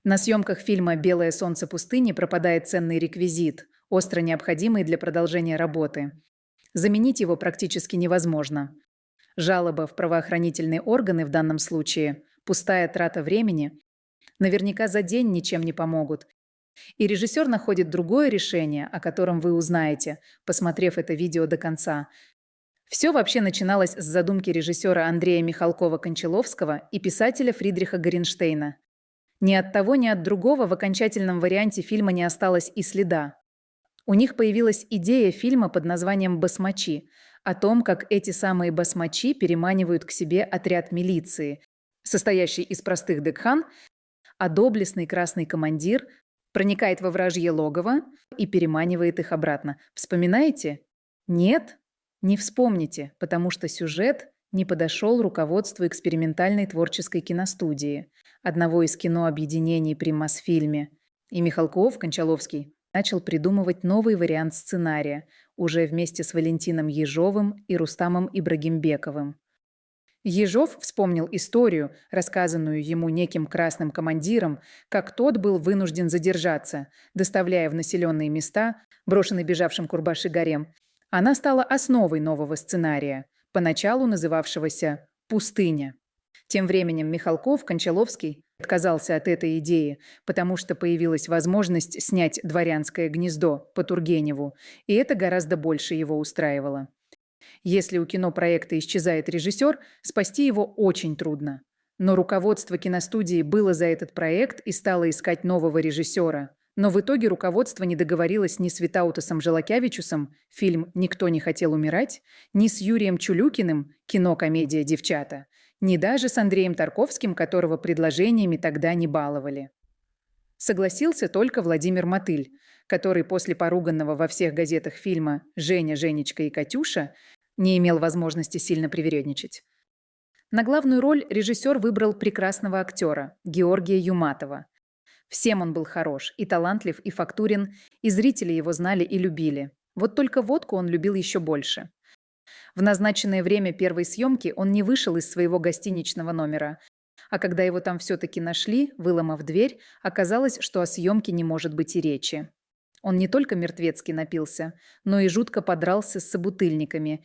На съемках фильма «Белое солнце пустыни» пропадает ценный реквизит, остро необходимый для продолжения работы. Заменить его практически невозможно. Жалоба в правоохранительные органы в данном случае – пустая трата времени. Наверняка за день ничем не помогут. И режиссер находит другое решение, о котором вы узнаете, посмотрев это видео до конца. Все вообще начиналось с задумки режиссера Андрея Михалкова-Кончаловского и писателя Фридриха Горенштейна. Ни от того, ни от другого в окончательном варианте фильма не осталось и следа. У них появилась идея фильма под названием «Басмачи», о том, как эти самые басмачи переманивают к себе отряд милиции, состоящий из простых декхан, а доблестный красный командир проникает во вражье логово и переманивает их обратно. Вспоминаете? Нет? Не вспомните, потому что сюжет не подошел руководству экспериментальной творческой киностудии, одного из кинообъединений при Мосфильме. И Михалков, Кончаловский, начал придумывать новый вариант сценария, уже вместе с Валентином Ежовым и Рустамом Ибрагимбековым. Ежов вспомнил историю, рассказанную ему неким красным командиром, как тот был вынужден задержаться, доставляя в населенные места, брошенный бежавшим Курбаши гарем. Она стала основой нового сценария, поначалу называвшегося «Пустыня». Тем временем Михалков, Кончаловский, отказался от этой идеи, потому что появилась возможность снять «Дворянское гнездо» по Тургеневу, и это гораздо больше его устраивало. Если у кинопроекта исчезает режиссер, спасти его очень трудно. Но руководство киностудии было за этот проект и стало искать нового режиссера. Но в итоге руководство не договорилось ни с Витаутасом Желакявичусом, фильм «Никто не хотел умирать», ни с Юрием Чулюкиным, кино-комедия «Девчата», ни даже с Андреем Тарковским, которого предложениями тогда не баловали. Согласился только Владимир Мотыль, который после поруганного во всех газетах фильма «Женя, Женечка и Катюша» не имел возможности сильно привередничать. На главную роль режиссер выбрал прекрасного актера Георгия Юматова. Всем он был хорош, и талантлив, и фактурен, и зрители его знали и любили. Вот только водку он любил еще больше. В назначенное время первой съемки он не вышел из своего гостиничного номера, а когда его там все-таки нашли, выломав дверь, оказалось, что о съемке не может быть и речи. Он не только мертвецки напился, но и жутко подрался с собутыльниками,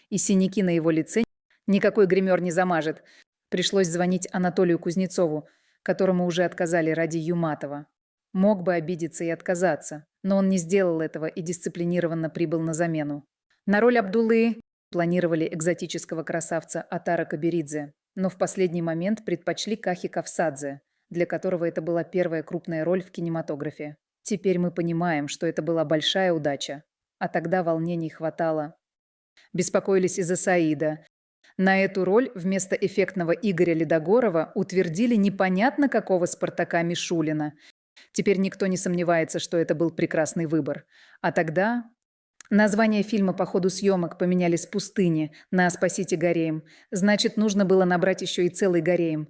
и синяки на его лице никакой гример не замажет. Пришлось звонить Анатолию Кузнецову, которому уже отказали ради Юматова. Мог бы обидеться и отказаться, но он не сделал этого и дисциплинированно прибыл на замену. На роль Абдуллы планировали экзотического красавца Атара Каберидзе, но в последний момент предпочли Кахи Кавсадзе, для которого это была первая крупная роль в кинематографе. Теперь мы понимаем, что это была большая удача, а тогда волнений хватало. Беспокоились из-за Саида. На эту роль вместо эффектного Игоря Ледогорова утвердили непонятно какого Спартака Мишулина. Теперь никто не сомневается, что это был прекрасный выбор. А тогда название фильма по ходу съемок поменяли с «Пустыни» на «Спасите гарем». Значит, нужно было набрать еще и целый гарем.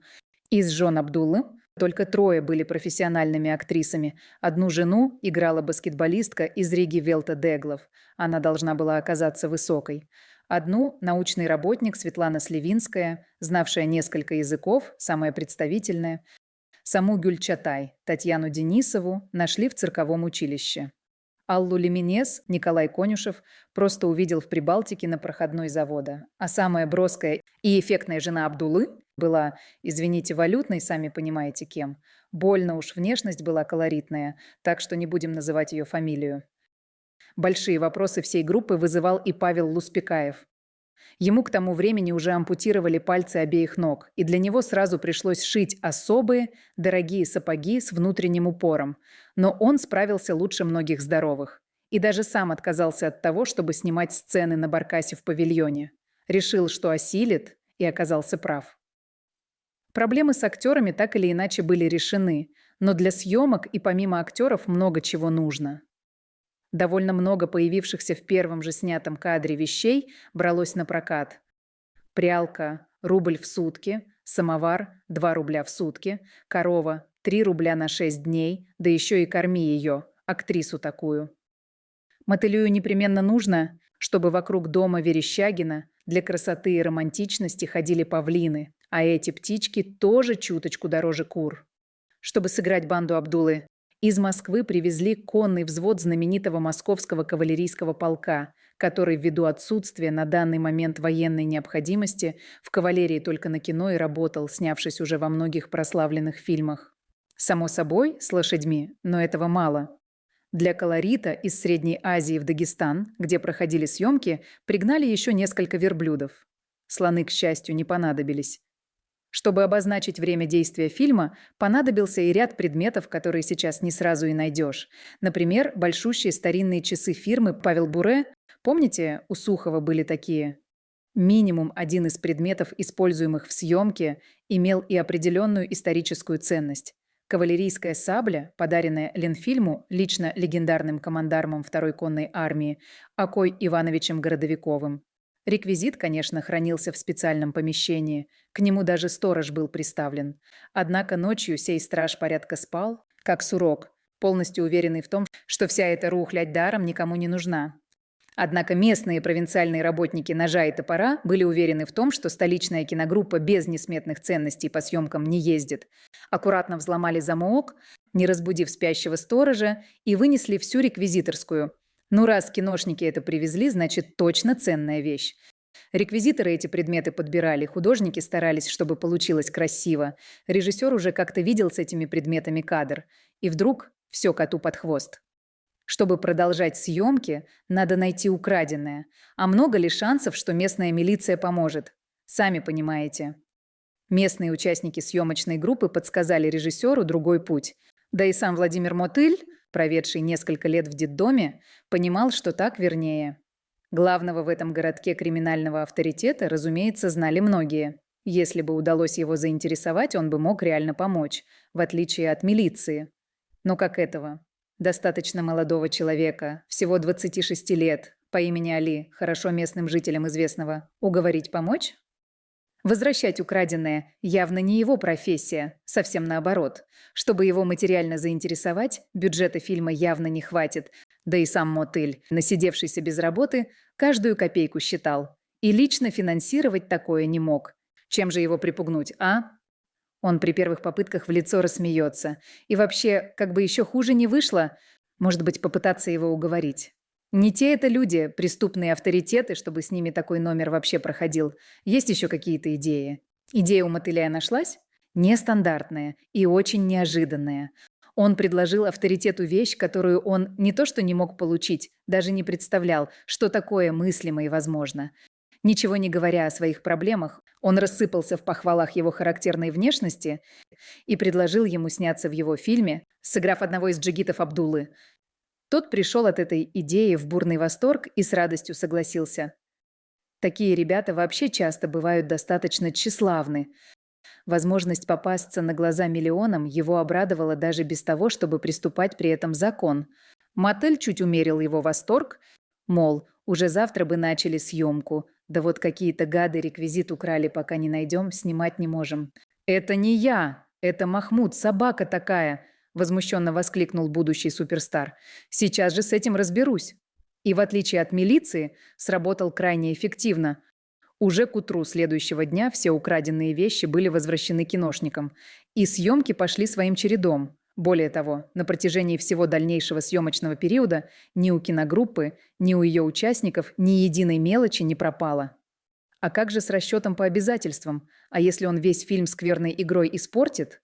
Из жен Абдуллы только 3 были профессиональными актрисами. Одну жену играла баскетболистка из Риги Велта Деглов. Она должна была оказаться высокой. Одну – научный работник Светлана Сливинская, знавшая несколько языков, самая представительная. Саму Гюльчатай, Татьяну Денисову, нашли в цирковом училище. Аллу Леминес Николай Конюшев просто увидел в Прибалтике на проходной завода. А самая броская и эффектная жена Абдуллы была, извините, валютной, сами понимаете кем. Больно уж внешность была колоритная, так что не будем называть ее фамилию. Большие вопросы всей группы вызывал и Павел Луспекаев. Ему к тому времени уже ампутировали пальцы обеих ног, и для него сразу пришлось шить особые, дорогие сапоги с внутренним упором. Но он справился лучше многих здоровых. И даже сам отказался от того, чтобы снимать сцены на баркасе в павильоне. Решил, что осилит, и оказался прав. Проблемы с актерами так или иначе были решены, но для съемок и помимо актеров много чего нужно. Довольно много появившихся в первом же снятом кадре вещей бралось на прокат. Прялка – рубль в сутки, самовар – 2 рубля в сутки, корова – 3 рубля на 6 дней, да еще и корми ее, актрису такую. Мотылю непременно нужно, чтобы вокруг дома Верещагина для красоты и романтичности ходили павлины, а эти птички тоже чуточку дороже кур. чтобы сыграть банду Абдулы. Из Москвы привезли конный взвод знаменитого московского кавалерийского полка, который ввиду отсутствия на данный момент военной необходимости в кавалерии только на кино и работал, снявшись уже во многих прославленных фильмах. Само собой, с лошадьми, но этого мало. Для колорита из Средней Азии в Дагестан, где проходили съемки, пригнали еще несколько верблюдов. Слоны, к счастью, не понадобились. Чтобы обозначить время действия фильма, понадобился и ряд предметов, которые сейчас не сразу и найдешь. Например, большущие старинные часы фирмы «Павел Буре». Помните, у Сухова были такие? Минимум один из предметов, используемых в съемке, имел и определенную историческую ценность. Кавалерийская сабля, подаренная Ленфильму лично легендарным командармом Второй конной армии Окой Ивановичем Городовиковым. Реквизит, конечно, хранился в специальном помещении, к нему даже сторож был приставлен. Однако ночью сей страж порядка спал, как сурок, полностью уверенный в том, что вся эта рухлядь даром никому не нужна. Однако местные провинциальные работники «Ножа и топора» были уверены в том, что столичная киногруппа без несметных ценностей по съемкам не ездит. Аккуратно взломали замок, не разбудив спящего сторожа, и вынесли всю реквизиторскую. Ну, раз киношники это привезли, значит, точно ценная вещь. Реквизиторы эти предметы подбирали, художники старались, чтобы получилось красиво. Режиссер уже как-то видел с этими предметами кадр. И вдруг все коту под хвост. Чтобы продолжать съемки, надо найти украденное. А много ли шансов, что местная милиция поможет? Сами понимаете. Местные участники съемочной группы подсказали режиссеру другой путь. Да и сам Владимир Мотыль, проведший несколько лет в детдоме, понимал, что так вернее. Главного в этом городке криминального авторитета, разумеется, знали многие. Если бы удалось его заинтересовать, он бы мог реально помочь, в отличие от милиции. Но как этого? Достаточно молодого человека, всего 26 лет, по имени Али, хорошо местным жителям известного, уговорить помочь? Возвращать украденное явно не его профессия, совсем наоборот. Чтобы его материально заинтересовать, бюджета фильма явно не хватит, да и сам Мотыль, насидевшийся без работы, каждую копейку считал. И лично финансировать такое не мог. Чем же его припугнуть, а? Он при первых попытках в лицо рассмеется. И вообще, как бы еще хуже не вышло, может быть, попытаться его уговорить. Не те это люди, преступные авторитеты, чтобы с ними такой номер вообще проходил. Есть еще какие-то идеи. Идея у Мотыля нашлась? Нестандартная и очень неожиданная. Он предложил авторитету вещь, которую он не то что не мог получить, даже не представлял, что такое мыслимо и возможно. Ничего не говоря о своих проблемах, он рассыпался в похвалах его характерной внешности и предложил ему сняться в его фильме, сыграв одного из джигитов Абдулы. Тот пришел от этой идеи в бурный восторг и с радостью согласился. Такие ребята вообще часто бывают достаточно тщеславны. Возможность попасться на глаза миллионам его обрадовала даже без того, чтобы приступать при этом закон. Мотель чуть умерил его восторг, мол, уже завтра бы начали съемку, да вот какие-то гады реквизит украли, пока не найдем, снимать не можем. «Это не я, это Махмуд, собака такая!» – возмущенно воскликнул будущий суперстар. «Сейчас же с этим разберусь». И в отличие от милиции, сработал крайне эффективно. Уже к утру следующего дня все украденные вещи были возвращены киношникам, и съемки пошли своим чередом. Более того, на протяжении всего дальнейшего съемочного периода ни у киногруппы, ни у ее участников ни единой мелочи не пропало. А как же с расчетом по обязательствам? А если он весь фильм скверной игрой испортит?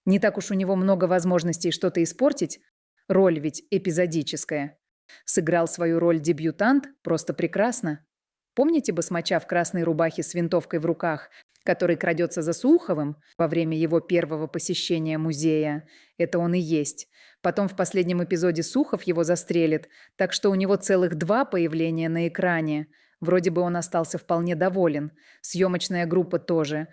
Не так уж у него много возможностей что-то испортить. Роль ведь эпизодическая. Сыграл свою роль дебютант просто прекрасно. Помните басмача в красной рубахе с винтовкой в руках, который крадется за Суховым во время его первого посещения музея? Это он и есть. Потом в последнем эпизоде Сухов его застрелит, так что у него целых 2 появления на экране. Вроде бы он остался вполне доволен. Съемочная группа тоже.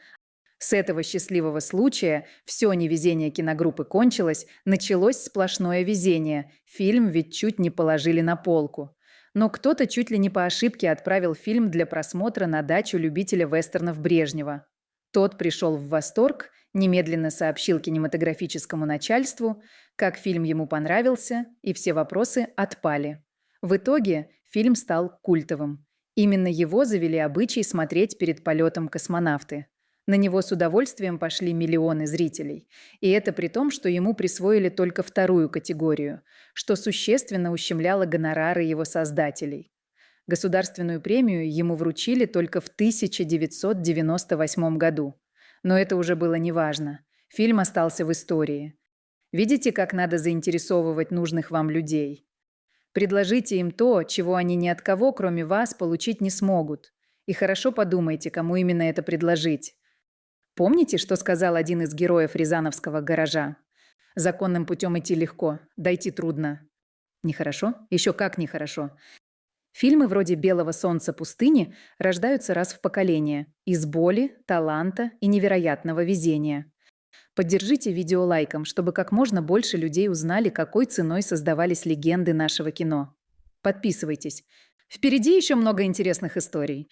С этого счастливого случая все невезение киногруппы кончилось, началось сплошное везение. Фильм ведь чуть не положили на полку. Но кто-то чуть ли не по ошибке отправил фильм для просмотра на дачу любителя вестернов Брежнева. Тот пришел в восторг, немедленно сообщил кинематографическому начальству, как фильм ему понравился, и все вопросы отпали. В итоге фильм стал культовым. Именно его завели обычай смотреть перед полетом космонавты. На него с удовольствием пошли миллионы зрителей. И это при том, что ему присвоили только вторую категорию, что существенно ущемляло гонорары его создателей. Государственную премию ему вручили только в 1998 году. Но это уже было неважно. Фильм остался в истории. Видите, как надо заинтересовывать нужных вам людей? Предложите им то, чего они ни от кого, кроме вас, получить не смогут. И хорошо подумайте, кому именно это предложить. Помните, что сказал один из героев Рязановского «Гаража»? Законным путем идти легко, дойти трудно. Нехорошо? Еще как нехорошо. Фильмы вроде «Белого солнца пустыни» рождаются раз в поколение. Из боли, таланта и невероятного везения. Поддержите видео лайком, чтобы как можно больше людей узнали, какой ценой создавались легенды нашего кино. Подписывайтесь. Впереди еще много интересных историй.